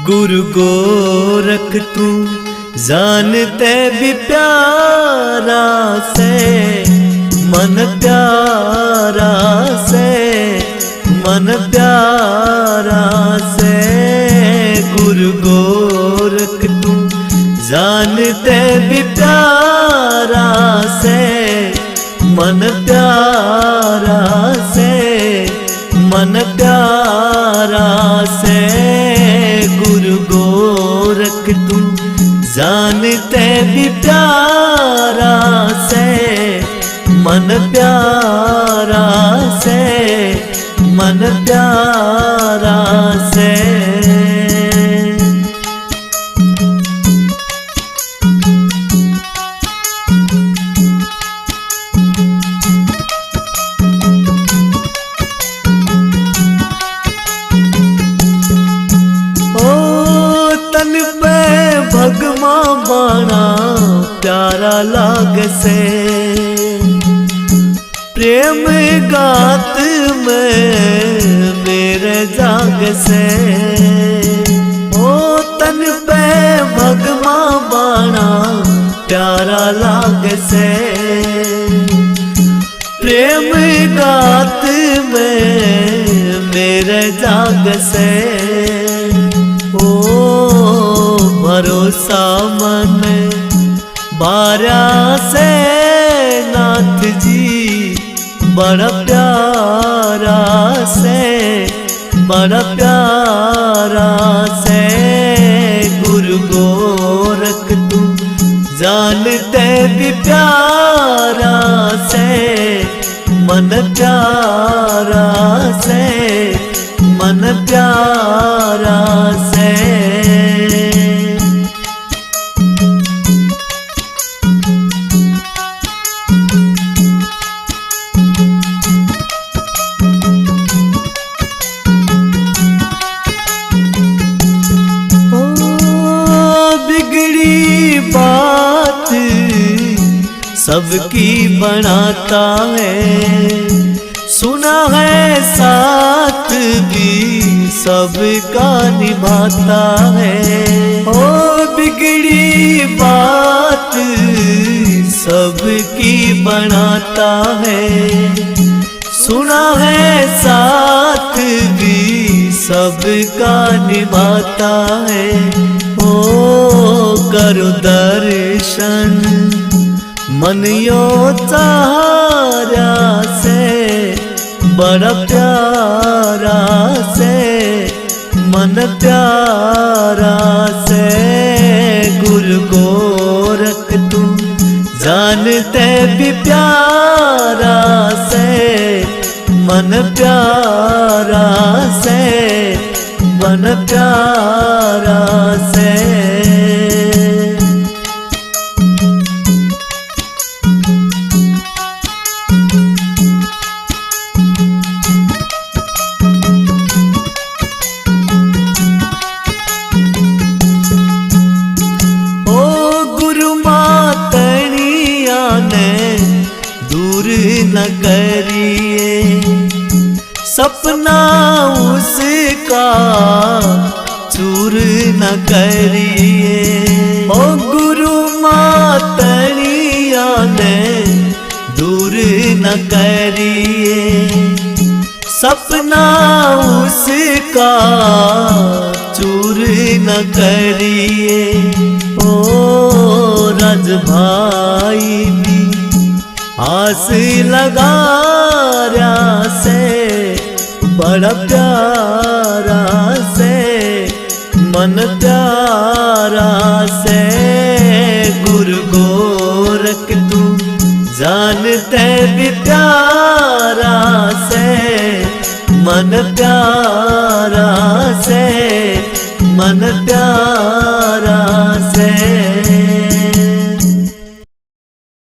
गुरु गोरख तू जानते भी प्यारा से, मन प्यारा से, मन प्यारा से। गुरु गोरख तू जानते भी प्यारा से, मन प्यारा से, मन प्यारा से। गुरु गोरख तू जानते भी प्यारा से, मन प्यारा से, मन प्यारा से। भगमा बाणा प्यारा लाग से, प्रेम गात में मेरे जाग से। ओ तन पे भगमा बाणा प्यारा लाग से, प्रेम गात में मेरे जाग से। ओ भरोसा मन बारा से नाथ जी, बड़ा प्यारा से, बड़ा प्यारा से। गुरु गोरख तू जानते भी प्यारा से, मन प्यारा से, मन प्यारा से। बात सबकी बनाता है, सुना है साथ भी सबका निभाता है। ओ बिगड़ी बात सबकी बनाता है, सुना है साथ भी सबका निभाता है। ओ करो दर्शन मन यो चारा से, बड़ा प्यारा से, मन प्यारा से। गुरु गोरख तू जानते भी प्यारा से, मन प्यारा से, मन प्यारा से। न करिए सपना उसका चूर न करिए। ओ गुरु मातनिया ने दूर न करिए, सपना उसका चूर न करिए। ओ राज भाई भी आस लगा रहा से, बड़ा प्यारा से, मन प्यारा से। गुरु गोरख तू जानते भी प्यारा से, मन प्यारा से, मन प्यारा से।